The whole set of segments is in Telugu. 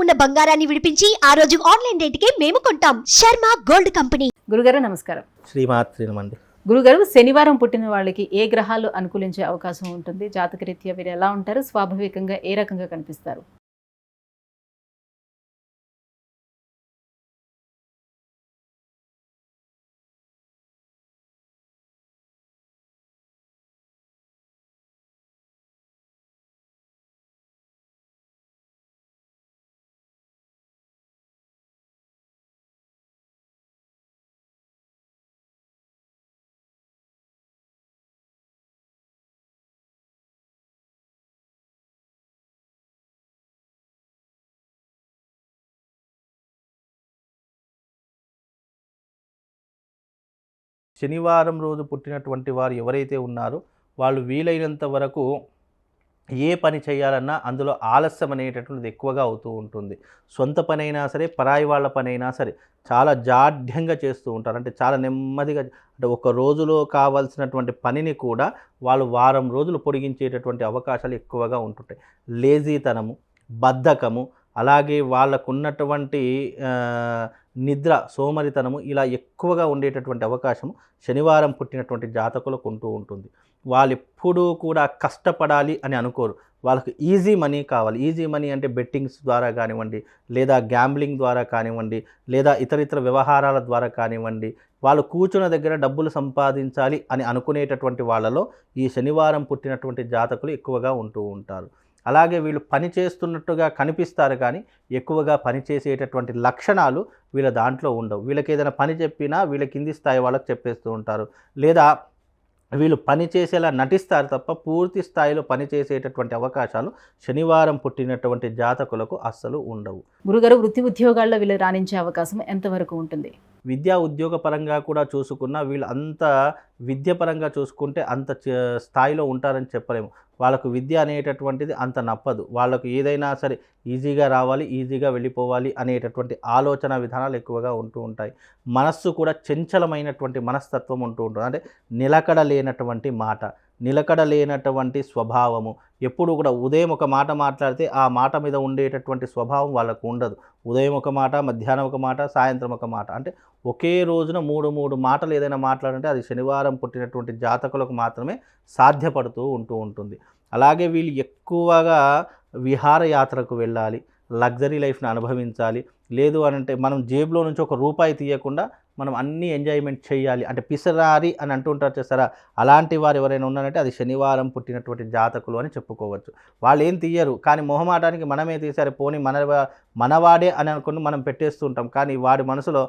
ఉన్న బంగారాన్ని విడిపించి ఆ రోజు ఆన్లైన్ రేటుకే మేము కొంటాం. Sharma gold company. గురుగారు నమస్కారం. శ్రీమాత్రినమండి. గురుగారు, శనివారం పుట్టిన వాళ్ళకి ఏ గ్రహాలు అనుకూలించే అవకాశం ఉంటుంది? జాతకరీత్యా వీరు ఎలా ఉంటారు? స్వాభావికంగా ఏ రకంగా కనిపిస్తారు? శనివారం రోజు పుట్టినటువంటి వారు ఎవరైతే ఉన్నారో వాళ్ళు వీలైనంత వరకు ఏ పని చేయాలన్నా అందులో ఆలస్యం అనేటటువంటిది ఎక్కువగా అవుతూ ఉంటుంది. సొంత పనైనా సరే, పరాయి వాళ్ళ పనైనా సరే చాలా జాఢ్యంగా చేస్తూ ఉంటారు. అంటే చాలా నెమ్మదిగా, అంటే ఒక రోజులో కావాల్సినటువంటి పనిని కూడా వాళ్ళు వారం రోజులు పొడిగించేటటువంటి అవకాశాలు ఎక్కువగా ఉంటుంటాయి. లేజీతనము, బద్ధకము, అలాగే వాళ్ళకున్నటువంటి నిద్ర, సోమరితనము ఇలా ఎక్కువగా ఉండేటటువంటి అవకాశం శనివారం పుట్టినటువంటి జాతకులకు ఉంటూ ఉంటుంది. వాళ్ళు ఎప్పుడూ కూడా కష్టపడాలి అని అనుకోరు. వాళ్ళకు ఈజీ మనీ కావాలి. ఈజీ మనీ అంటే బెట్టింగ్స్ ద్వారా కానివ్వండి, లేదా గ్యాంబ్లింగ్ ద్వారా కానివ్వండి, లేదా ఇతర వ్యవహారాల ద్వారా కానివ్వండి, వాళ్ళు కూర్చున్న దగ్గర డబ్బులు సంపాదించాలి అని అనుకునేటటువంటి వాళ్ళలో ఈ శనివారం పుట్టినటువంటి జాతకులు ఎక్కువగా ఉంటూ ఉంటారు. అలాగే వీళ్ళు పని చేస్తున్నట్టుగా కనిపిస్తారు, కానీ ఎక్కువగా పని చేసేటటువంటి లక్షణాలు వీళ్ళ దాంట్లో ఉండవు. వీళ్ళకి ఏదైనా పని చెప్పినా వీళ్ళ కింది స్థాయి వాళ్ళకి చెప్పేస్తూ ఉంటారు, లేదా వీళ్ళు పని చేసేలా నటిస్తారు తప్ప పూర్తి స్థాయిలో పని చేసేటటువంటి అవకాశాలు శనివారం పుట్టినటువంటి జాతకులకు అస్సలు ఉండవు. గురుగారు, వృత్తి ఉద్యోగాల్లో వీళ్ళు రాణించే అవకాశం ఎంతవరకు ఉంటుంది? విద్యా ఉద్యోగ పరంగా కూడా చూసుకున్నా వీళ్ళు అంత విద్య పరంగా చూసుకుంటే అంత స్థాయిలో ఉంటారని చెప్పలేము. వాళ్ళకు విద్య అనేటటువంటిది అంత నప్పదు. వాళ్ళకు ఏదైనా సరే ఈజీగా రావాలి, ఈజీగా వెళ్ళిపోవాలి అనేటటువంటి ఆలోచన విధానాలు ఎక్కువగా ఉంటూ ఉంటాయి. మనస్సు కూడా చంచలమైనటువంటి మనస్తత్వం ఉంటూ ఉంటుంది. అంటే నిలకడ లేనటువంటి మాట, నిలకడ లేనటువంటి స్వభావము. ఎప్పుడు కూడా ఉదయం ఒక మాట మాట్లాడితే ఆ మాట మీద ఉండేటటువంటి స్వభావం వాళ్ళకు ఉండదు. ఉదయం ఒక మాట, మధ్యాహ్నం ఒక మాట, సాయంత్రం ఒక మాట. అంటే ఒకే రోజున మూడు మాటలు ఏదైనా మాట్లాడంటే అది శనివారం పుట్టినటువంటి జాతకులకు మాత్రమే సాధ్యపడుతూ ఉంటూ ఉంటుంది. అలాగే వీళ్ళు ఎక్కువగా విహారయాత్రకు వెళ్ళాలి, లగ్జరీ లైఫ్ని అనుభవించాలి. లేదు అని అంటే మనం జేబులో నుంచి ఒక రూపాయి తీయకుండా మనం అన్నీ ఎంజాయ్మెంట్ చేయాలి. అంటే పిసరారి అని అంటుంటారు చేస్తారా, అలాంటి వారు ఎవరైనా ఉన్నారంటే అది శనివారం పుట్టినటువంటి జాతకులు అని చెప్పుకోవచ్చు. వాళ్ళు ఏం తీయరు, కానీ మొహమాటానికి మనమే తీశారు, పోనీ మనవాడే అని అనుకుని మనం పెట్టేస్తుంటాం. కానీ వాడి మనసులో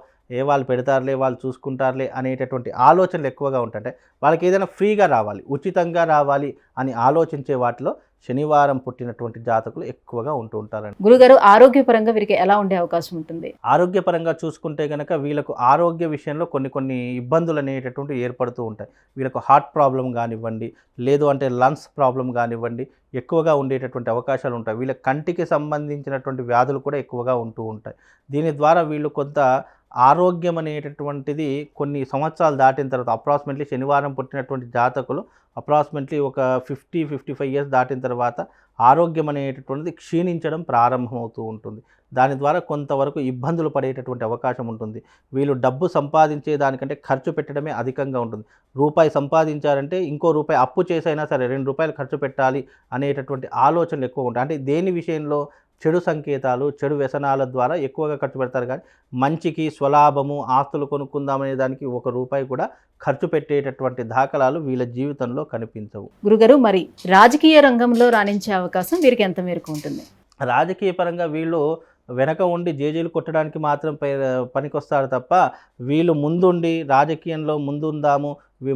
వాళ్ళు పెడతారులే, వాళ్ళు చూసుకుంటారులే అనేటటువంటి ఆలోచనలు ఎక్కువగా ఉంటాయి. వాళ్ళకి ఏదైనా ఫ్రీగా రావాలి, ఉచితంగా రావాలి అని ఆలోచించే వాటిలో శనివారం పుట్టినటువంటి జాతకులు ఎక్కువగా ఉంటూ ఉంటారండి. గురుగారు, ఆరోగ్యపరంగా వీరికి ఎలా ఉండే అవకాశం ఉంటుంది? ఆరోగ్యపరంగా చూసుకుంటే కనుక వీళ్ళకు ఆరోగ్య విషయంలో కొన్ని ఇబ్బందులు అనేటటువంటి ఏర్పడుతూ ఉంటాయి. వీళ్ళకు హార్ట్ ప్రాబ్లం కానివ్వండి, లేదు అంటే లంగ్స్ ప్రాబ్లం కానివ్వండి ఎక్కువగా ఉండేటటువంటి అవకాశాలు ఉంటాయి. వీళ్ళ కంటికి సంబంధించినటువంటి వ్యాధులు కూడా ఎక్కువగా ఉంటూ ఉంటాయి. దీని ద్వారా వీళ్ళు కొంత ఆరోగ్యం అనేటటువంటిది కొన్ని సంవత్సరాలు దాటిన తర్వాత, అప్రాక్సిమేట్లీ శనివారం పుట్టినటువంటి జాతకులు అప్రాక్సిమేట్లీ ఒక 50-55 ఇయర్స్ దాటిన తర్వాత ఆరోగ్యం అనేటటువంటిది క్షీణించడం ప్రారంభమవుతూ ఉంటుంది. దాని ద్వారా కొంతవరకు ఇబ్బందులు పడేటటువంటి అవకాశం ఉంటుంది. వీళ్ళు డబ్బు సంపాదించే దానికంటే ఖర్చు పెట్టడమే అధికంగా ఉంటుంది. రూపాయి సంపాదించారంటే ఇంకో రూపాయి అప్పు చేసైనా సరే ₹2 ఖర్చు పెట్టాలి అనేటటువంటి ఆలోచనలు ఎక్కువ ఉంటాయి. అంటే దేని విషయంలో చెడు సంకేతాలు, చెడు వ్యసనాల ద్వారా ఎక్కువగా ఖర్చు పెడతారు. కానీ మంచికి, స్వలాభము, ఆస్తులు కొనుక్కుందామనే దానికి ₹1 కూడా ఖర్చు పెట్టేటటువంటి దాఖలాలు వీళ్ళ జీవితంలో కనిపించవు. గురుగారు, మరి రాజకీయ రంగంలో రాణించే అవకాశం వీరికి ఎంత మేరకు ఉంటుంది? రాజకీయ పరంగా వీళ్ళు వెనక ఉండి జేజేలు కొట్టడానికి మాత్రం పనికొస్తారు తప్ప వీళ్ళు ముందుండి రాజకీయంలో ముందుందాము,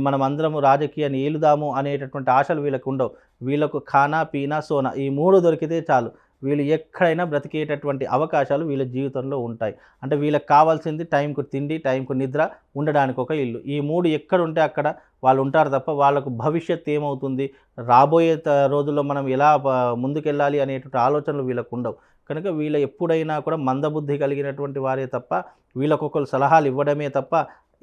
మనం అందరము రాజకీయాన్ని ఏలుదాము అనేటటువంటి ఆశలు వీళ్ళకు ఉండవు. వీళ్ళకు ఖానా, పీనా, సోనా ఈ 3 దొరికితే చాలు. వీళ్ళు ఎక్కడైనా బ్రతికేటటువంటి అవకాశాలు వీళ్ళ జీవితంలో ఉంటాయి. అంటే వీళ్ళకి కావాల్సింది టైంకు తిండి, టైంకు నిద్ర, ఉండడానికి ఒక ఇల్లు. ఈ 3 ఎక్కడ ఉంటే అక్కడ వాళ్ళు ఉంటారు తప్ప వాళ్ళకు భవిష్యత్తు ఏమవుతుంది, రాబోయే రోజుల్లో మనం ఎలా ముందుకెళ్ళాలి అనేటువంటి ఆలోచనలు వీళ్ళకు ఉండవు. కనుక వీళ్ళ ఎప్పుడైనా కూడా మందబుద్ధి కలిగినటువంటి వారే తప్ప, వీళ్ళకొకరు సలహాలు ఇవ్వడమే తప్ప,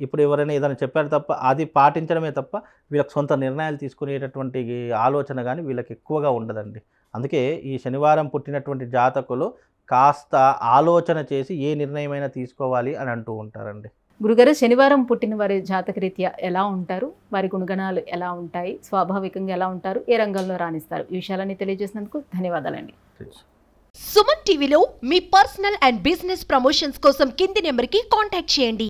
ఇప్పుడు ఎవరైనా ఏదైనా చెప్పారు తప్ప అది పాటించడమే తప్ప వీళ్ళకి సొంత నిర్ణయాలు తీసుకునేటటువంటి ఆలోచన కానీ వీళ్ళకి ఎక్కువగా ఉండదండి. అందుకే ఈ శనివారం పుట్టినటువంటి జాతకులు కాస్త ఆలోచన చేసి ఏ నిర్ణయమైనా తీసుకోవాలి అని అంటూ ఉంటారండి. గురుగారు, శనివారం పుట్టిన వారి జాతకరీత్యా ఎలా ఉంటారు, వారి గుణగణాలు ఎలా ఉంటాయి, స్వాభావికంగా ఎలా ఉంటారు, ఏ రంగంలో రాణిస్తారు, ఈ విషయాలన్నీ తెలియజేసినందుకు ధన్యవాదాలండి. సుమన్ టీవీలో మీ పర్సనల్ అండ్ బిజినెస్ ప్రమోషన్స్ కోసం కింది నెంబర్కి కాంటాక్ట్ చేయండి.